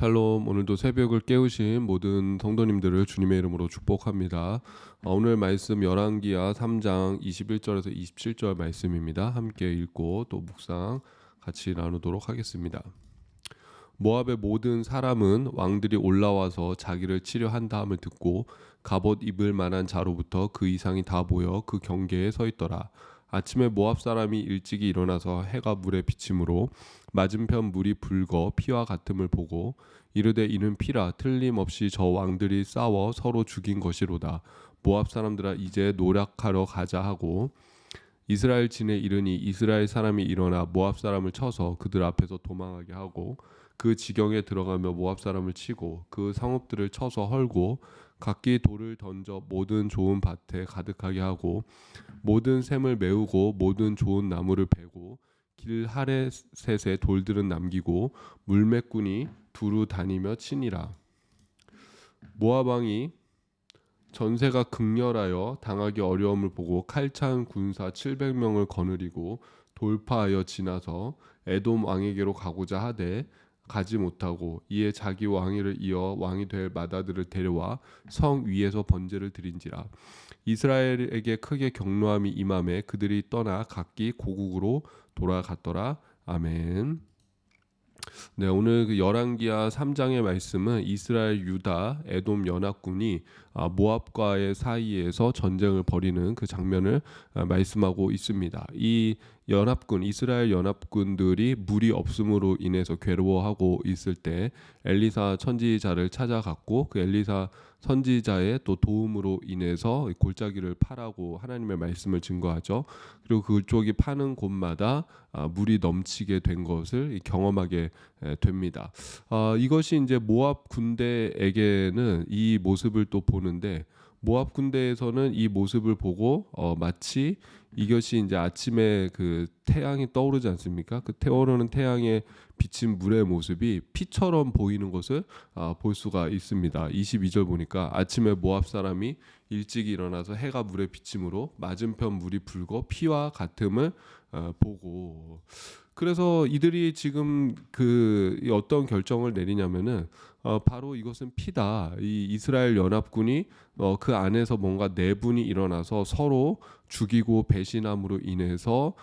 샬롬. 오늘도 새벽을 깨우신 모든 성도님들을 주님의 이름으로 축복합니다. 오늘 말씀 열왕기하 3장 21절에서 27절 말씀입니다. 함께 읽고 또 묵상 같이 나누도록 하겠습니다. 모압의 모든 사람은 왕들이 올라와서 자기를 치려 한다함을 듣고 갑옷 입을 만한 자로부터 그 이상이 다 모여 그 경계에 서 있더라. 아침에 모압 사람이 일찍이 일어나서 해가 물에 비침으로 맞은편 물이 붉어 피와 같음을 보고 이르되 이는 피라 틀림없이 저 왕들이 싸워 서로 죽인 것이로다. 모압 사람들아 이제 노력하러 가자 하고 이스라엘 진에 이르니 이스라엘 사람이 일어나 모압 사람을 쳐서 그들 앞에서 도망하게 하고 그 지경에 들어가며 모압 사람을 치고 그 성읍들을 쳐서 헐고 각기 돌을 던져 모든 좋은 밭에 가득하게 하고 모든 샘을 메우고 모든 좋은 나무를 베고 길 하레셋에 돌들은 남기고 물매꾼이 두루 다니며 치니라. 모압 왕이 전세가 극렬하여 당하기 어려움을 보고 칼찬 군사 700명을 거느리고 돌파하여 지나서 에돔 왕에게로 가고자 하되 가지 못하고 이에 자기 왕위를 이어 왕이 될 마다들을 데려와 성 위에서 번제를 드린지라. 이스라엘에게 크게 경노함이 임함에 그들이 떠나 각기 고국으로 돌아갔더라. 아멘. 네, 오늘 그 열왕기하 3장의 말씀은 이스라엘, 유다, 에돔 연합군이 모압과의 사이에서 전쟁을 벌이는 그 장면을 말씀하고 있습니다. 이 연합군, 이스라엘 연합군들이 물이 없음으로 인해서 괴로워하고 있을 때 엘리사 선지자를 찾아갔고 그 엘리사 선지자의 또 도움으로 인해서 골짜기를 파라고 하나님의 말씀을 증거하죠. 그리고 그쪽이 파는 곳마다 물이 넘치게 된 것을 경험하게 됩니다. 이것이 이제 모압 군대에게는 이 모습을 또 보는데 모압 군대에서는 이 모습을 보고 마치 이것이 이제 아침에 그 태양이 떠오르지 않습니까? 그 떠오르는 태양에 비친 물의 모습이 피처럼 보이는 것을 볼 수가 있습니다. 22절 보니까 아침에 모압 사람이 일찍 일어나서 해가 물에 비침으로 맞은편 물이 붉어 피와 같음을 보고 그래서 이들이 지금 그 어떤 결정을 내리냐면은 바로 이것은 피다. 이 이스라엘 연합군이 그 안에서 뭔가 내분이 일어나서 서로 죽이고 배신함으로 인해서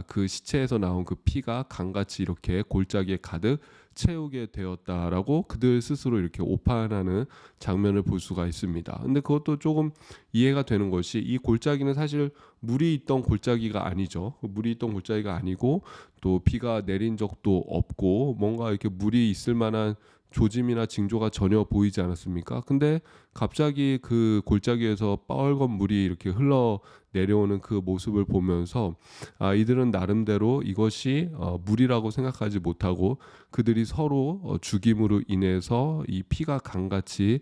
그 시체에서 나온 그 피가 강같이 이렇게 골짜기에 가득 채우게 되었다라고 그들 스스로 이렇게 오판하는 장면을 볼 수가 있습니다. 근데 그것도 조금 이해가 되는 것이 이 골짜기는 사실 물이 있던 골짜기가 아니죠. 물이 있던 골짜기가 아니고 또 비가 내린 적도 없고 뭔가 이렇게 물이 있을 만한 조짐이나 징조가 전혀 보이지 않았습니까? 근데 갑자기 그 골짜기에서 빨간 물이 이렇게 흘러 내려오는 그 모습을 보면서 이들은 나름대로 이것이 물이라고 생각하지 못하고 그들이 서로 죽임으로 인해서 이 피가 강같이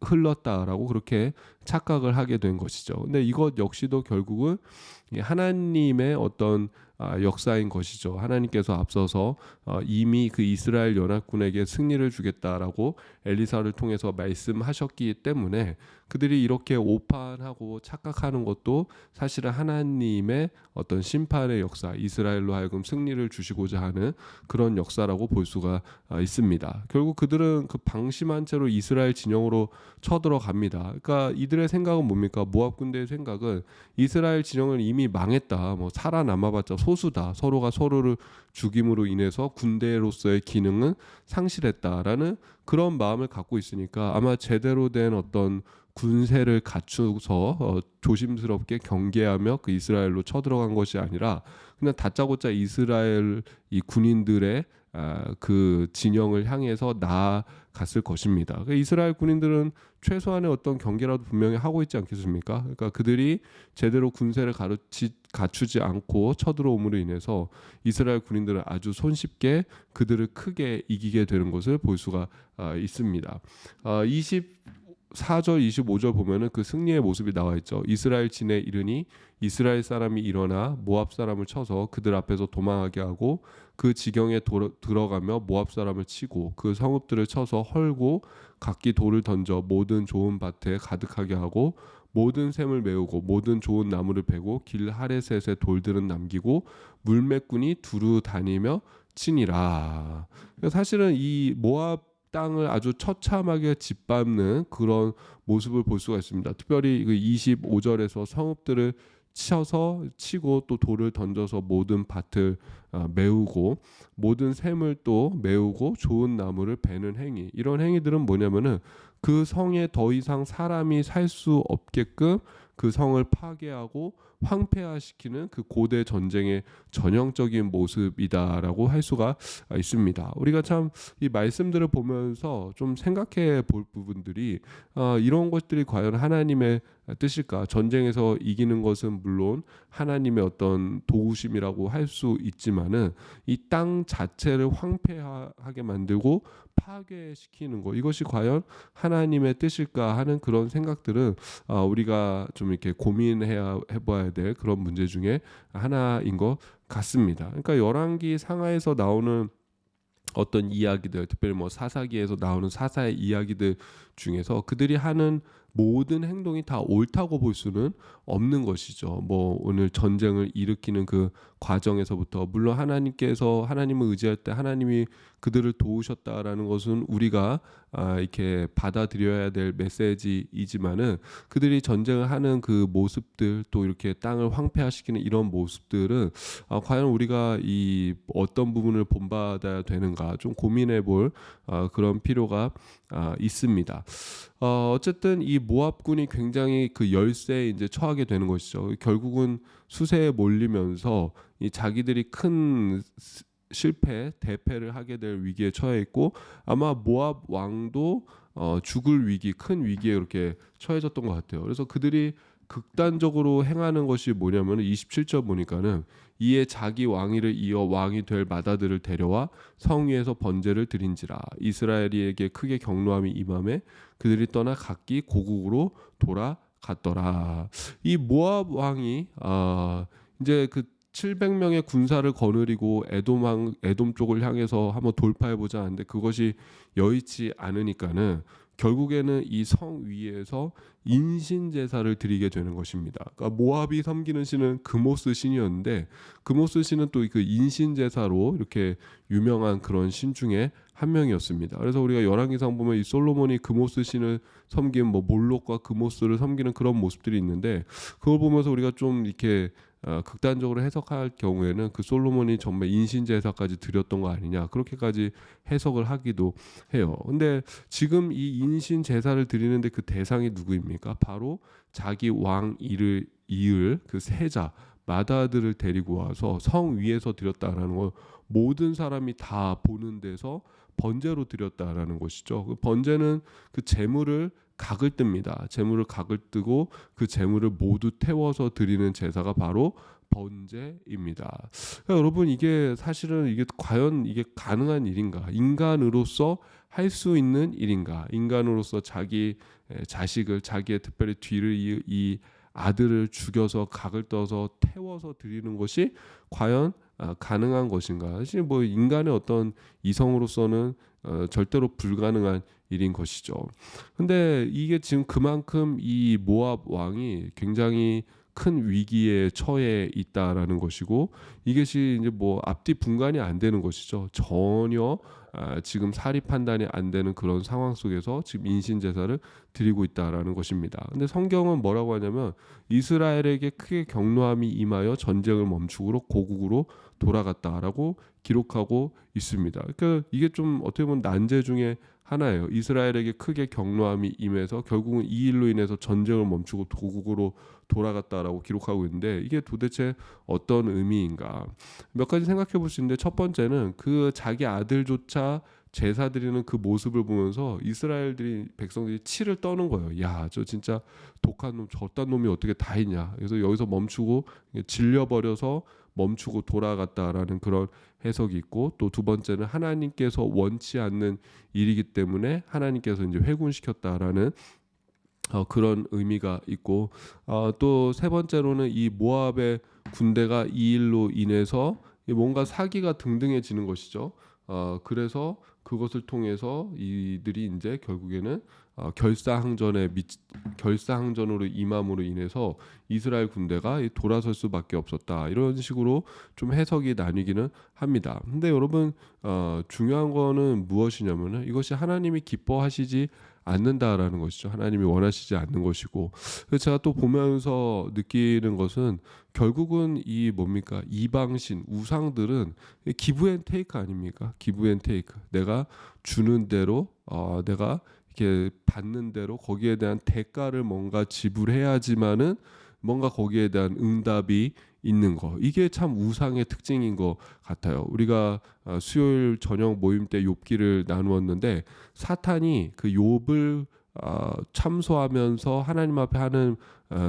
흘렀다라고 그렇게 착각을 하게 된 것이죠. 근데 이것 역시도 결국은 하나님의 어떤 역사인 것이죠. 하나님께서 앞서서 이미 그 이스라엘 연합군에게 승리를 주겠다라고 엘리사를 통해서 말씀하셨기 때문에 그들이 이렇게 오판하고 착각하는 것도 사실은 하나님의 어떤 심판의 역사, 이스라엘로 하여금 승리를 주시고자 하는 그런 역사라고 볼 수가 있습니다. 결국 그들은 그 방심한 채로 이스라엘 진영으로 쳐들어갑니다. 그러니까 이들의 생각은 뭡니까? 모압 군대의 생각은 이스라엘 진영은 이미 망했다. 뭐 살아남아봤자 소수다. 서로가 서로를 죽임으로 인해서 군대로서의 기능은 상실했다라는 그런 마음을 갖고 있으니까 아마 제대로 된 어떤 군세를 갖추어서 조심스럽게 경계하며 그 이스라엘로 쳐들어간 것이 아니라 그냥 다짜고짜 이스라엘 이 군인들의 그 진영을 향해서 나아갔을 것입니다. 그러니까 이스라엘 군인들은 최소한의 어떤 경계라도 분명히 하고 있지 않겠습니까? 그러니까 그들이 제대로 군세를 갖추지 않고 쳐들어옴으로 인해서 이스라엘 군인들은 아주 손쉽게 그들을 크게 이기게 되는 것을 볼 수가 있습니다. 24절 25절 보면은 그 승리의 모습이 나와 있죠. 이스라엘 진에 이르니 이스라엘 사람이 일어나 모압 사람을 쳐서 그들 앞에서 도망하게 하고 그 지경에 들어가며 모압 사람을 치고 그 성읍들을 쳐서 헐고 각기 돌을 던져 모든 좋은 밭에 가득하게 하고 모든 샘을 메우고 모든 좋은 나무를 베고 길 하레셋에 돌들은 남기고 물매꾼이 두루 다니며 치니라. 사실은 이 모압 땅을 아주 처참하게 짓밟는 그런 모습을 볼 수가 있습니다. 특별히 그 25절에서 성읍들을 치고 또 돌을 던져서 모든 밭을 메우고 모든 샘을 또 메우고 좋은 나무를 베는 행위, 이런 행위들은 뭐냐면은 그 성에 더 이상 사람이 살 수 없게끔 그 성을 파괴하고 황폐화시키는 그 고대 전쟁의 전형적인 모습이다라고 할 수가 있습니다. 우리가 참 이 말씀들을 보면서 좀 생각해 볼 부분들이, 이런 것들이 과연 하나님의 뜻일까? 전쟁에서 이기는 것은 물론 하나님의 어떤 도우심이라고 할 수 있지만은 이 땅 자체를 황폐하게 만들고 파괴시키는 것, 이것이 과연 하나님의 뜻일까 하는 그런 생각들은 우리가 좀 이렇게 해봐야 될 그런 문제 중에 하나인 것 같습니다. 그러니까 열왕기 상하에서 나오는 어떤 이야기들, 특별히 뭐 사사기에서 나오는 사사의 이야기들 중에서 그들이 하는 모든 행동이 다 옳다고 볼 수는 없는 것이죠. 뭐 오늘 전쟁을 일으키는 그 과정에서부터, 물론 하나님을 의지할 때 하나님이 그들을 도우셨다라는 것은 우리가 이렇게 받아들여야 될 메시지이지만은, 그들이 전쟁을 하는 그 모습들, 또 이렇게 땅을 황폐화시키는 이런 모습들은 과연 우리가 이 어떤 부분을 본받아야 되는가 좀 고민해볼 그런 필요가 있습니다. 어쨌든 이 모압군이 굉장히 그 열세에 이제 처하게 되는 것이죠. 결국은 수세에 몰리면서 이 자기들이 큰 대패를 하게 될 위기에 처해 있고, 아마 모압 왕도 죽을 위기, 큰 위기에 이렇게 처해졌던 것 같아요. 그래서 그들이 극단적으로 행하는 것이 뭐냐면 27절 보니까는 이에 자기 왕위를 이어 왕이 될 마다들을 데려와 성 위에서 번제를 드린지라. 이스라엘에게 크게 경노함이 임함에 그들이 떠나 각기 고국으로 돌아갔더라. 이 모압 왕이 이제 그 700명의 군사를 거느리고 에돔 쪽을 향해서 한번 돌파해 보자 하는데, 그것이 여의치 않으니까는 결국에는 이 성 위에서 인신 제사를 드리게 되는 것입니다. 그러니까 모압이 섬기는 신은 그모스 신이었는데, 그모스 신은 또 그 인신 제사로 이렇게 유명한 그런 신 중에 한 명이었습니다. 그래서 우리가 열왕기상 보면 이 솔로몬이 그모스 신을 섬긴 뭐 몰록과 그모스를 섬기는 그런 모습들이 있는데, 그걸 보면서 우리가 좀 이렇게 극단적으로 해석할 경우에는 그 솔로몬이 정말 인신제사까지 드렸던 거 아니냐, 그렇게까지 해석을 하기도 해요. 근데 지금 이 인신제사를 드리는데 그 대상이 누구입니까? 바로 자기 왕 이을 그 세자 마다들을 데리고 와서 성 위에서 드렸다라는 걸 모든 사람이 다 보는 데서 번제로 드렸다라는 것이죠. 그 번제는 그 제물을 각을 뜹니다. 제물을 각을 뜨고 그 제물을 모두 태워서 드리는 제사가 바로 번제입니다. 그러니까 여러분, 이게 사실은 이게 과연 이게 가능한 일인가? 인간으로서 할 수 있는 일인가? 인간으로서 자기 자식을, 자기의 특별히 뒤를 이 아들을 죽여서 각을 떠서 태워서 드리는 것이 과연 가능한 것인가? 사실 뭐 인간의 어떤 이성으로서는 절대로 불가능한 일인 것이죠. 근데 이게 지금 그만큼 이 모압 왕이 굉장히 큰 위기에 처해 있다라는 것이고, 이것이 이제 뭐 앞뒤 분간이 안 되는 것이죠. 전혀 지금 사리 판단이 안 되는 그런 상황 속에서 지금 인신 제사를 드리고 있다라는 것입니다. 근데 성경은 뭐라고 하냐면 이스라엘에게 크게 경노함이 임하여 전쟁을 멈추고 고국으로 돌아갔다라고 기록하고 있습니다. 그러니까 이게 좀 어떻게 보면 난제 중에 하나예요. 이스라엘에게 크게 경노함이 임해서 결국은 이 일로 인해서 전쟁을 멈추고 고국으로 돌아갔다라고 기록하고 있는데, 이게 도대체 어떤 의미인가? 몇 가지 생각해 볼 수 있는데, 첫 번째는 그 자기 아들조차 제사 드리는 그 모습을 보면서 백성들이 치를 떠는 거예요. 야, 저 진짜 독한 놈, 저딴 놈이 어떻게 다 있냐. 그래서 여기서 멈추고 질려버려서 멈추고 돌아갔다라는 그런 해석이 있고, 또 두 번째는 하나님께서 원치 않는 일이기 때문에 하나님께서 이제 회군시켰다라는 그런 의미가 있고, 또 세 번째로는 이 모압의 군대가 이 일로 인해서 뭔가 사기가 등등해지는 것이죠. 그래서 그것을 통해서 이들이 이제 결국에는 결사항전으로 임함으로 인해서 이스라엘 군대가 돌아설 수밖에 없었다. 이런 식으로 좀 해석이 나뉘기는 합니다. 근데 여러분 중요한 거는 무엇이냐면은 이것이 하나님이 기뻐하시지 않는다라는 것이죠. 하나님이 원하시지 않는 것이고, 그래서 제가 또 보면서 느끼는 것은 결국은 이 뭡니까? 이방신 우상들은 기브 앤 테이크 아닙니까? 기브 앤 테이크. 내가 주는 대로 내가 이렇게 받는 대로 거기에 대한 대가를 뭔가 지불해야지만은 뭔가 거기에 대한 응답이 있는 거. 이게 참 우상의 특징인 것 같아요. 우리가 수요일 저녁 모임 때 욥기를 나누었는데 사탄이 그 욥을 참소하면서 하나님 앞에 하는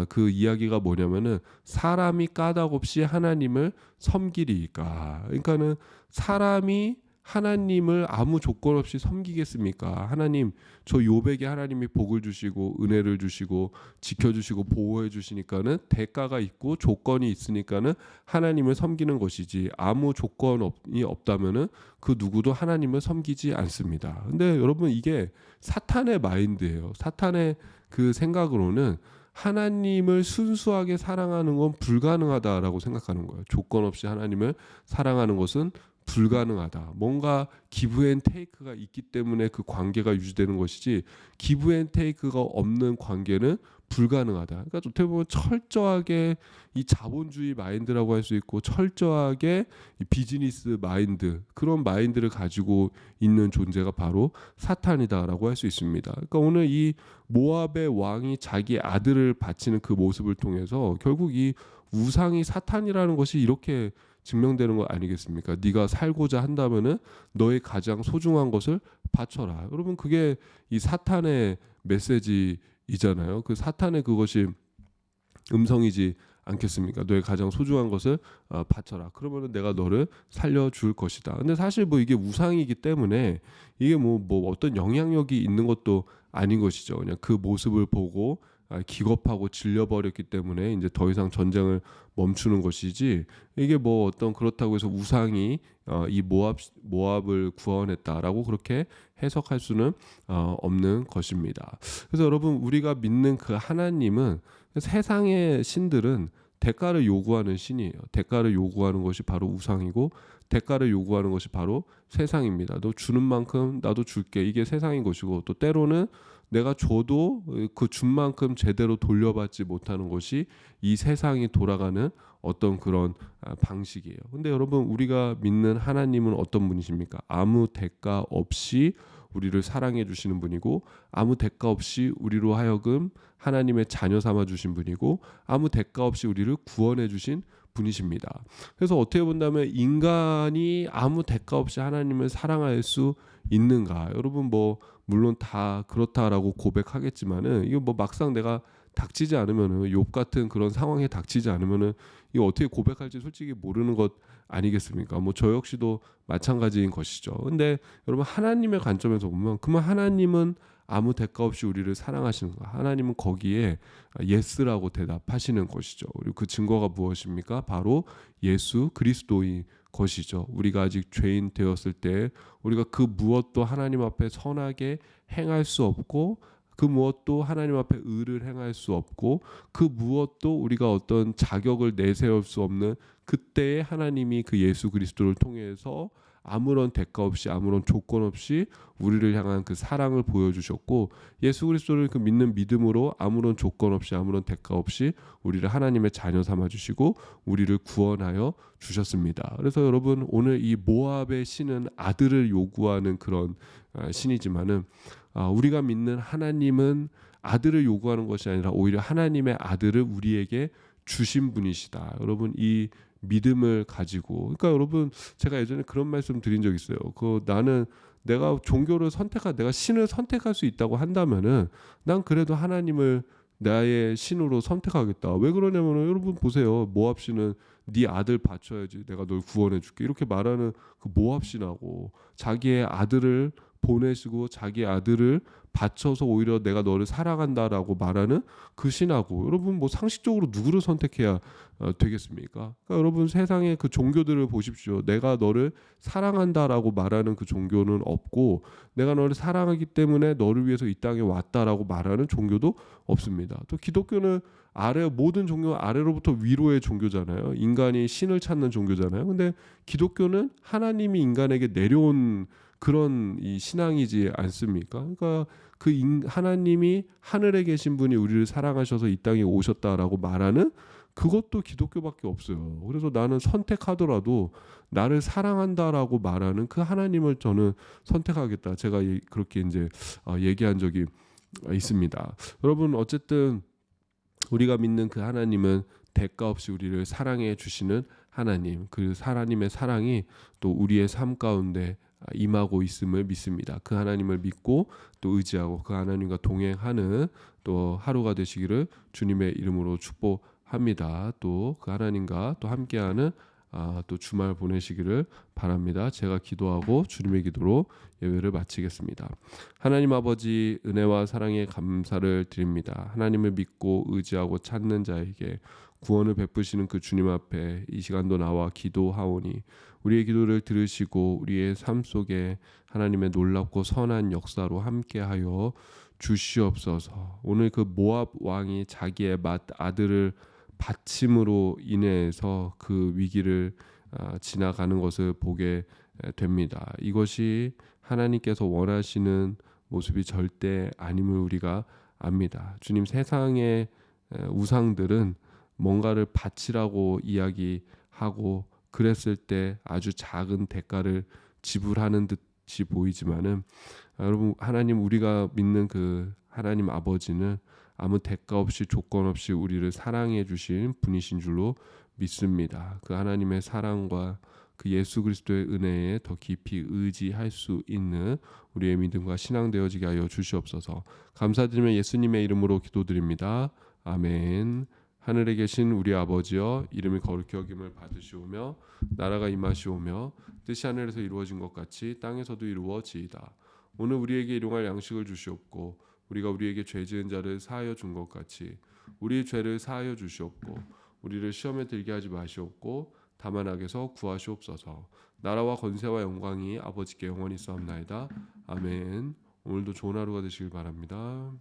그 이야기가 뭐냐면은 사람이 까닭없이 하나님을 섬기리까. 그러니까는 사람이 하나님을 아무 조건 없이 섬기겠습니까? 하나님, 저 욥에게 하나님이 복을 주시고 은혜를 주시고 지켜주시고 보호해 주시니까는 대가가 있고 조건이 있으니까는 하나님을 섬기는 것이지, 아무 조건이 없다면은 그 누구도 하나님을 섬기지 않습니다. 근데 여러분, 이게 사탄의 마인드예요. 사탄의 그 생각으로는 하나님을 순수하게 사랑하는 건 불가능하다라고 생각하는 거예요. 조건 없이 하나님을 사랑하는 것은 불가능하다. 뭔가 기브 앤 테이크가 있기 때문에 그 관계가 유지되는 것이지, 기브 앤 테이크가 없는 관계는 불가능하다. 그러니까 어떻게 보면 철저하게 이 자본주의 마인드라고 할 수 있고, 철저하게 이 비즈니스 마인드, 그런 마인드를 가지고 있는 존재가 바로 사탄이다라고 할 수 있습니다. 그러니까 오늘 이 모압의 왕이 자기 아들을 바치는 그 모습을 통해서 결국 이 우상이 사탄이라는 것이 이렇게 증명되는 거 아니겠습니까? 네가 살고자 한다면은 너의 가장 소중한 것을 바쳐라. 여러분, 그게 이 사탄의 메시지이잖아요. 그 사탄의 그것이 음성이지 않겠습니까? 너의 가장 소중한 것을 바쳐라. 그러면은 내가 너를 살려줄 것이다. 근데 사실 뭐 이게 우상이기 때문에 이게 뭐 어떤 영향력이 있는 것도 아닌 것이죠. 그냥 그 모습을 보고 기겁하고 질려버렸기 때문에 이제 더 이상 전쟁을 멈추는 것이지, 이게 뭐 어떤 그렇다고 해서 우상이 이 모압을 구원했다라고 그렇게 해석할 수는 없는 것입니다. 그래서 여러분, 우리가 믿는 그 하나님은, 세상의 신들은 대가를 요구하는 신이에요. 대가를 요구하는 것이 바로 우상이고, 대가를 요구하는 것이 바로 세상입니다. 너 주는 만큼 나도 줄게. 이게 세상인 것이고, 또 때로는 내가 줘도 그 준 만큼 제대로 돌려받지 못하는 것이 이 세상이 돌아가는 어떤 그런 방식이에요. 근데 여러분, 우리가 믿는 하나님은 어떤 분이십니까? 아무 대가 없이 우리를 사랑해 주시는 분이고, 아무 대가 없이 우리로 하여금 하나님의 자녀 삼아 주신 분이고, 아무 대가 없이 우리를 구원해 주신 분이십니다. 그래서 어떻게 본다면 인간이 아무 대가 없이 하나님을 사랑할 수 있는가? 여러분, 뭐 물론 다 그렇다라고 고백하겠지만은, 이거 뭐 막상 내가 닥치지 않으면은, 욥 같은 그런 상황에 닥치지 않으면은 이거 어떻게 고백할지 솔직히 모르는 것 아니겠습니까? 뭐 저 역시도 마찬가지인 것이죠. 근데 여러분, 하나님의 관점에서 보면, 그러면 하나님은 아무 대가 없이 우리를 사랑하시는가? 하나님은 거기에 예스라고 대답하시는 것이죠. 그리고 그 증거가 무엇입니까? 바로 예수 그리스도인 것이죠. 우리가 아직 죄인 되었을 때 우리가 그 무엇도 하나님 앞에 선하게 행할 수 없고, 그 무엇도 하나님 앞에 의를 행할 수 없고, 그 무엇도 우리가 어떤 자격을 내세울 수 없는 그때에 하나님이 그 예수 그리스도를 통해서 아무런 대가 없이, 아무런 조건 없이 우리를 향한 그 사랑을 보여주셨고, 예수 그리스도를 그 믿는 믿음으로 아무런 조건 없이, 아무런 대가 없이 우리를 하나님의 자녀 삼아 주시고 우리를 구원하여 주셨습니다. 그래서 여러분, 오늘 이 모압의 신은 아들을 요구하는 그런 신이지만은, 우리가 믿는 하나님은 아들을 요구하는 것이 아니라 오히려 하나님의 아들을 우리에게 주신 분이시다. 여러분, 이 믿음을 가지고, 그러니까 여러분, 제가 예전에 그런 말씀 드린 적 있어요. 나는 내가 종교를 내가 신을 선택할 수 있다고 한다면은 난 그래도 하나님을 나의 신으로 선택하겠다. 왜 그러냐면은, 여러분 보세요. 모압 신은 네 아들 바쳐야지 내가 널 구원해 줄게, 이렇게 말하는 그 모압 신하고 자기의 아들을 보내시고 자기 아들을 바쳐서 오히려 내가 너를 사랑한다라고 말하는 그 신하고, 여러분 뭐 상식적으로 누구를 선택해야 되겠습니까? 그러니까 여러분 세상의 그 종교들을 보십시오. 내가 너를 사랑한다라고 말하는 그 종교는 없고, 내가 너를 사랑하기 때문에 너를 위해서 이 땅에 왔다라고 말하는 종교도 없습니다. 또 기독교는 모든 종교는 아래로부터 위로의 종교잖아요. 인간이 신을 찾는 종교잖아요. 근데 기독교는 하나님이 인간에게 내려온 그런 이 신앙이지 않습니까? 그러니까 하나님이 하늘에 계신 분이 우리를 사랑하셔서 이 땅에 오셨다라고 말하는 그것도 기독교밖에 없어요. 그래서 나는 선택하더라도 나를 사랑한다라고 말하는 그 하나님을 저는 선택하겠다. 제가 그렇게 이제 얘기한 적이 있습니다. 여러분 어쨌든 우리가 믿는 그 하나님은 대가 없이 우리를 사랑해 주시는 하나님, 그 하나님의 사랑이 또 우리의 삶 가운데 임하고 있음을 믿습니다. 그 하나님을 믿고 또 의지하고 그 하나님과 동행하는 또 하루가 되시기를 주님의 이름으로 축복합니다. 또 그 하나님과 또 함께하는 또 주말 보내시기를 바랍니다. 제가 기도하고 주님의 기도로 예배를 마치겠습니다. 하나님 아버지, 은혜와 사랑에 감사를 드립니다. 하나님을 믿고 의지하고 찾는 자에게 구원을 베푸시는 그 주님 앞에 이 시간도 나와 기도하오니 우리의 기도를 들으시고 우리의 삶 속에 하나님의 놀랍고 선한 역사로 함께하여 주시옵소서. 오늘 그 모압 왕이 자기의 아들을 바침으로 인해서 그 위기를 지나가는 것을 보게 됩니다. 이것이 하나님께서 원하시는 모습이 절대 아님을 우리가 압니다. 주님, 세상의 우상들은 뭔가를 바치라고 이야기하고 그랬을 때 아주 작은 대가를 지불하는 듯이 보이지만은 여러분, 하나님, 우리가 믿는 그 하나님 아버지는 아무 대가 없이 조건 없이 우리를 사랑해 주신 분이신 줄로 믿습니다. 그 하나님의 사랑과 그 예수 그리스도의 은혜에 더 깊이 의지할 수 있는 우리의 믿음과 신앙 되어지게 하여 주시옵소서. 감사드리며 예수님의 이름으로 기도드립니다. 아멘. 하늘에 계신 우리 아버지여, 이름이 거룩히 여김을 받으시오며 나라가 임하시오며 뜻이 하늘에서 이루어진 것 같이 땅에서도 이루어지이다. 오늘 우리에게 일용할 양식을 주시옵고 우리가 우리에게 죄 지은 자를 사하여 준 것 같이 우리의 죄를 사하여 주시옵고 우리를 시험에 들게 하지 마시옵고 다만 악에서 구하시옵소서. 나라와 권세와 영광이 아버지께 영원히 있사옵나이다. 아멘. 오늘도 좋은 하루가 되시길 바랍니다.